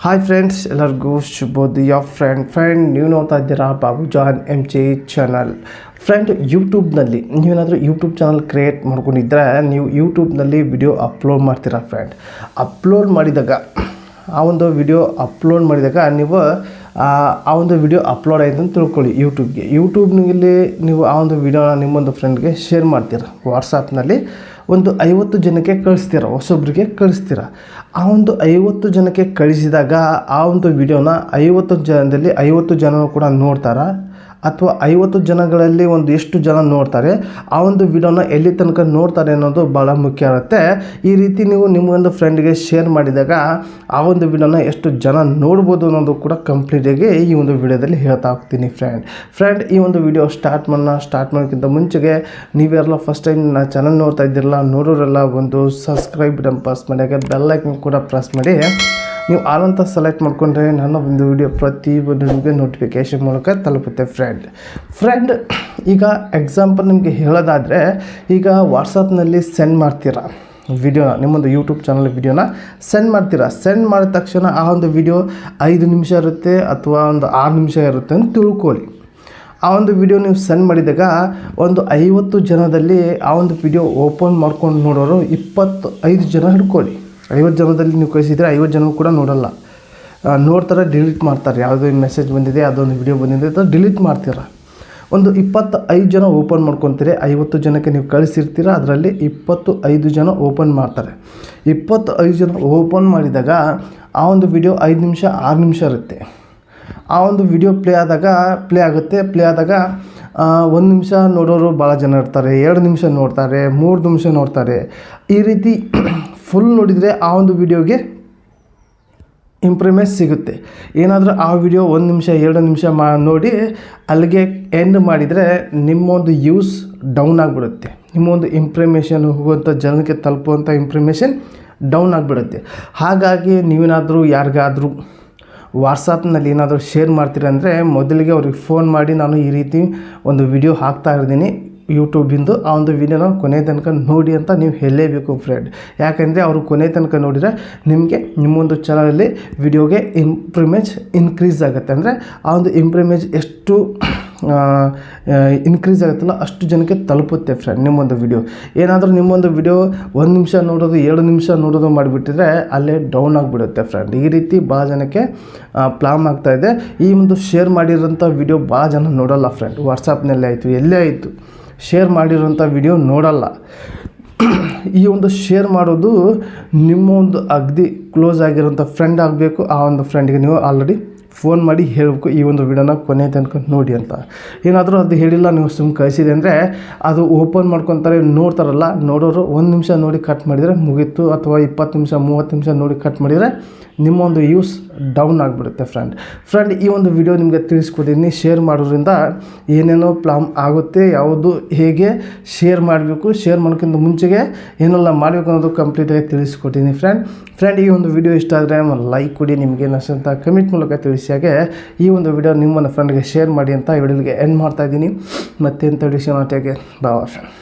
Hi friends, ಎಲ್ಲರಿಗೂ ಶುಭೋದಯ. Friend ನೀವು ನೋಡ್ತಾ ಇದ್ದೀರಾ ಬಾಬುಜಾನ್ MJ ಚಾನಲ್. ಫ್ರೆಂಡ್, ಯೂಟ್ಯೂಬ್ನಲ್ಲಿ ನೀವೇನಾದರೂ ಯೂಟ್ಯೂಬ್ ಚಾನಲ್ ಕ್ರಿಯೇಟ್ ಮಾಡ್ಕೊಂಡಿದ್ದರೆ ನೀವು ಯೂಟ್ಯೂಬ್ನಲ್ಲಿ ವಿಡಿಯೋ ಅಪ್ಲೋಡ್ ಮಾಡ್ತೀರಾ. ಫ್ರೆಂಡ್, ಅಪ್ಲೋಡ್ ಮಾಡಿದಾಗ ನೀವು ಆ ಒಂದು ವಿಡಿಯೋ ಅಪ್ಲೋಡ್ ಆಯಿತು ಅಂತ ತಿಳ್ಕೊಳ್ಳಿ. ಯೂಟ್ಯೂಬ್ನಲ್ಲಿ ನೀವು ಆ ಒಂದು ವಿಡಿಯೋನ ನಿಮ್ಮೊಂದು ಫ್ರೆಂಡ್ಗೆ ಶೇರ್ ಮಾಡ್ತೀರಾ. ವಾಟ್ಸಾಪ್ನಲ್ಲಿ ಒಂದು 50 ಜನಕ್ಕೆ ಕಳಿಸ್ತೀರ, ಹೊಸೊಬ್ಬರಿಗೆ ಕಳಿಸ್ತೀರ. ಆ ಒಂದು 50 ಜನಕ್ಕೆ ಕಳಿಸಿದಾಗ ಆ ಒಂದು ವಿಡಿಯೋನ 50 ಜನದಲ್ಲಿ 50 ಜನರು ಕೂಡ ನೋಡ್ತಾರಾ, ಅಥವಾ 50 ಜನಗಳಲ್ಲಿ ಒಂದು ಎಷ್ಟು ಜನ ನೋಡ್ತಾರೆ, ಆ ಒಂದು ವಿಡಿಯೋನ ಎಲ್ಲಿ ತನಕ ನೋಡ್ತಾರೆ ಅನ್ನೋದು ಭಾಳ ಮುಖ್ಯ ಆಗುತ್ತೆ. ಈ ರೀತಿ ನೀವು ನಿಮ್ಮೊಂದು ಫ್ರೆಂಡ್ಗೆ ಶೇರ್ ಮಾಡಿದಾಗ ಆ ಒಂದು ವಿಡಿಯೋನ ಎಷ್ಟು ಜನ ನೋಡ್ಬೋದು ಅನ್ನೋದು ಕೂಡ ಕಂಪ್ಲೀಟಾಗಿ ಈ ಒಂದು ವಿಡಿಯೋದಲ್ಲಿ ಹೇಳ್ತಾ ಹೋಗ್ತೀನಿ. ಫ್ರೆಂಡ್, ಈ ಒಂದು ವಿಡಿಯೋ ಸ್ಟಾರ್ಟ್ ಮಾಡೋಕ್ಕಿಂತ ಮುಂಚೆಗೆ ನೀವೆಲ್ಲ ಫಸ್ಟ್ ಟೈಮ್ ನನ್ನ ಚಾನಲ್ ನೋಡ್ತಾ ಇದ್ದಿರಲ್ಲ, ನೋಡೋರೆಲ್ಲ ಒಂದು ಸಬ್ಸ್ಕ್ರೈಬ್ ಬಟನ್ ಪ್ರೆಸ್ ಮಾಡಿ, ಹಾಗೆ ಬೆಲ್ ಐಕನ್ ಕೂಡ ಪ್ರೆಸ್ ಮಾಡಿ. ನೀವು ಆಲ್ ಅಂತ ಸೆಲೆಕ್ಟ್ ಮಾಡಿಕೊಂಡ್ರೆ ನನ್ನ ಒಂದು ವಿಡಿಯೋ ಪ್ರತಿಯೊಂದು ನಿಮಗೆ ನೋಟಿಫಿಕೇಷನ್ ಮೂಲಕ ತಲುಪುತ್ತೆ. ಫ್ರೆಂಡ್, ಈಗ ಎಕ್ಸಾಂಪಲ್ ನಿಮಗೆ ಹೇಳೋದಾದರೆ, ಈಗ ವಾಟ್ಸಪ್ನಲ್ಲಿ ಸೆಂಡ್ ಮಾಡ್ತೀರಾ ವಿಡಿಯೋನ, ನಿಮ್ಮೊಂದು ಯೂಟ್ಯೂಬ್ ಚಾನಲ್ ವಿಡಿಯೋನ ಸೆಂಡ್ ಮಾಡ್ತೀರಾ. ಸೆಂಡ್ ಮಾಡಿದ ತಕ್ಷಣ ಆ ಒಂದು ವಿಡಿಯೋ 5 ನಿಮಿಷ ಇರುತ್ತೆ ಅಥವಾ ಒಂದು 6 ನಿಮಿಷ ಇರುತ್ತೆ ಅಂತ ತಿಳ್ಕೊಳ್ಳಿ. ಆ ಒಂದು ವಿಡಿಯೋ ನೀವು ಸೆಂಡ್ ಮಾಡಿದಾಗ ಒಂದು 50 ಜನದಲ್ಲಿ ಆ ಒಂದು ವಿಡಿಯೋ ಓಪನ್ ಮಾಡ್ಕೊಂಡು ನೋಡೋರು 25 ಜನ ಹಿಡ್ಕೊಳ್ಳಿ. 50 ಜನದಲ್ಲಿ ನೀವು ಕಳಿಸಿದರೆ 50 ಜನ ಕೂಡ ನೋಡಲ್ಲ, ನೋಡ್ತಾರೆ, ಡಿಲೀಟ್ ಮಾಡ್ತಾರೆ. ಯಾವುದೋ ಮೆಸೇಜ್ ಬಂದಿದೆ, ಅದೊಂದು ವಿಡಿಯೋ ಬಂದಿದೆ ಅಂತ ಡಿಲೀಟ್ ಮಾಡ್ತೀರ. ಒಂದು 25 ಜನ ಓಪನ್ ಮಾಡ್ಕೊತೀರಿ. 50 ಜನಕ್ಕೆ ನೀವು ಕಳಿಸಿರ್ತೀರ, ಅದರಲ್ಲಿ 25 ಜನ ಓಪನ್ ಮಾಡ್ತಾರೆ. 25 ಜನ ಓಪನ್ ಮಾಡಿದಾಗ ಆ ಒಂದು ವಿಡಿಯೋ 5 ನಿಮಿಷ 6 ನಿಮಿಷ ಇರುತ್ತೆ. ಆ ಒಂದು ವಿಡಿಯೋ ಪ್ಲೇ ಆದಾಗ 1 ನಿಮಿಷ ನೋಡೋರು ಭಾಳ ಜನ ಇರ್ತಾರೆ, 2 ನಿಮಿಷ ನೋಡ್ತಾರೆ, 3 ನಿಮಿಷ ನೋಡ್ತಾರೆ. ಈ ರೀತಿ ಫುಲ್ ನೋಡಿದರೆ ಆ ಒಂದು ವಿಡಿಯೋಗೆ ಇಂಪ್ರೂವ್ಮೆಂಟ್ ಸಿಗುತ್ತೆ. ಏನಾದರೂ ಆ ವಿಡಿಯೋ 1 ನಿಮಿಷ 2 ನಿಮಿಷ ನೋಡಿ ಅಲ್ಲಿಗೆ ಎಂಡ್ ಮಾಡಿದರೆ ನಿಮ್ಮ ಒಂದು ಯೂಸ್ ಡೌನ್ ಆಗಿಬಿಡುತ್ತೆ. ನಿಮ್ಮ ಒಂದು ಇಂಪ್ರಮೇಷನ್ ಹೋಗುವಂಥ ಜನಕ್ಕೆ ತಲುಪುವಂಥ ಇಂಪ್ರಮೇಷನ್ ಡೌನ್ ಆಗಿಬಿಡುತ್ತೆ. ಹಾಗಾಗಿ ನೀವೇನಾದರೂ ಯಾರಿಗಾದರೂ ವಾಟ್ಸಾಪ್ನಲ್ಲಿ ಏನಾದರೂ ಶೇರ್ ಮಾಡ್ತೀರ ಅಂದರೆ ಮೊದಲಿಗೆ ಅವ್ರಿಗೆ ಫೋನ್ ಮಾಡಿ, ನಾನು ಈ ರೀತಿ ಒಂದು ವಿಡಿಯೋ ಹಾಕ್ತಾ ಇದ್ದೀನಿ ಯೂಟ್ಯೂಬಿಂದು, ಆ ಒಂದು ವಿಡಿಯೋನ ಕೊನೆ ತನಕ ನೋಡಿ ಅಂತ ನೀವು ಹೇಳಲೇಬೇಕು. ಫ್ರೆಂಡ್, ಯಾಕೆಂದರೆ ಅವರು ಕೊನೆ ತನಕ ನೋಡಿದರೆ ನಿಮಗೆ ನಿಮ್ಮೊಂದು ಚಾನಲಲ್ಲಿ ವಿಡಿಯೋಗೆ ಇಂಪ್ರೂವ್ಮೆಂಟ್ ಇನ್ಕ್ರೀಸ್ ಆಗುತ್ತೆ. ಅಂದರೆ ಆ ಒಂದು ಇಂಪ್ರೂವ್ಮೆಂಟ್ ಎಷ್ಟು ಇನ್ಕ್ರೀಸ್ ಆಗುತ್ತಲ್ಲ ಅಷ್ಟು ಜನಕ್ಕೆ ತಲುಪುತ್ತೆ. ಫ್ರೆಂಡ್, ನಿಮ್ಮೊಂದು ವಿಡಿಯೋ ಏನಾದರೂ ನಿಮ್ಮೊಂದು ವಿಡಿಯೋ 1 ನಿಮಿಷ ನೋಡೋದು 2 ನಿಮಿಷ ನೋಡೋದು ಮಾಡಿಬಿಟ್ಟಿದ್ರೆ ಅಲ್ಲೇ ಡೌನ್ ಆಗಿಬಿಡುತ್ತೆ. ಫ್ರೆಂಡ್, ಈ ರೀತಿ ಭಾಳ ಜನಕ್ಕೆ ಪ್ಲಾನ್ ಆಗ್ತಾಯಿದೆ. ಈ ಒಂದು ಶೇರ್ ಮಾಡಿರೋಂಥ ವಿಡಿಯೋ ಭಾಳ ಜನ ನೋಡೋಲ್ಲ. ಫ್ರೆಂಡ್, ವಾಟ್ಸಾಪ್ನಲ್ಲೇ ಆಯಿತು, ಎಲ್ಲೇ ಆಯಿತು, ಶೇರ್ ಮಾಡಿರೋಂಥ ವಿಡಿಯೋ ನೋಡಲ್ಲ. ಈ ಒಂದು ಶೇರ್ ಮಾಡೋದು ನಿಮ್ಮ ಒಂದು ಅಗದಿ ಕ್ಲೋಸ್ ಆಗಿರೋಂಥ ಫ್ರೆಂಡ್ ಆಗಬೇಕು. ಆ ಒಂದು ಫ್ರೆಂಡಿಗೆ ನೀವು ಆಲ್ರೆಡಿ ಫೋನ್ ಮಾಡಿ ಹೇಳಬೇಕು, ಈ ಒಂದು ವಿಡಿಯೋನ ಕೊನೆ ತನಕ ನೋಡಿ ಅಂತ. ಏನಾದರೂ ಅದು ಹೇಳಿಲ್ಲ, ನೀವು ಸುಮ್ಮನೆ ಕಳಿಸಿದೆ ಅಂದರೆ ಅದು ಓಪನ್ ಮಾಡ್ಕೊತಾರೆ, ನೋಡ್ತಾರಲ್ಲ, ನೋಡೋರು 1 ನಿಮಿಷ ನೋಡಿ ಕಟ್ ಮಾಡಿದರೆ ಮುಗೀತು, ಅಥವಾ 20 ನಿಮಿಷ 30 ನಿಮಿಷ ನೋಡಿ ಕಟ್ ಮಾಡಿದರೆ ನಿಮ್ಮ ಒಂದು ಯೂಸ್ ಡೌನ್ ಆಗಿಬಿಡುತ್ತೆ. ಫ್ರೆಂಡ್, ಈ ಒಂದು ವಿಡಿಯೋ ನಿಮಗೆ ತಿಳಿಸ್ಕೊಟ್ಟಿದ್ದೀನಿ. ಶೇರ್ ಮಾಡೋದ್ರಿಂದ ಏನೇನೋ ಪ್ಲಾನ್ ಆಗುತ್ತೆ, ಯಾವುದು ಹೇಗೆ ಶೇರ್ ಮಾಡಬೇಕು, ಶೇರ್ ಮಾಡೋಕ್ಕಿಂತ ಮುಂಚೆಗೆ ಏನೆಲ್ಲ ಮಾಡಬೇಕು ಅನ್ನೋದು ಕಂಪ್ಲೀಟಾಗಿ ತಿಳಿಸ್ಕೊಟ್ಟಿದ್ದೀನಿ. ಫ್ರೆಂಡ್, ಈ ಒಂದು ವಿಡಿಯೋ ಇಷ್ಟ ಆದರೆ ಲೈಕ್ ಕೊಡಿ, ನಿಮಗೆ ಅಂತ ಕಮೆಂಟ್ ಮೂಲಕ ತಿಳಿಸಿ. ಹಾಗೆ ಈ ಒಂದು ವಿಡಿಯೋ ನಿಮ್ಮನ್ನು ಫ್ರೆಂಡ್ಗೆ ಶೇರ್ ಮಾಡಿ ಅಂತ ಈ ವಿಡಿಯೋಗೆ ಎಂಡ್ ಮಾಡ್ತಾಯಿದ್ದೀನಿ. ಮತ್ತೆಂಥ ವಿಡಿಯೋ ಬಾವ ಫ್ರೆಂಡ್.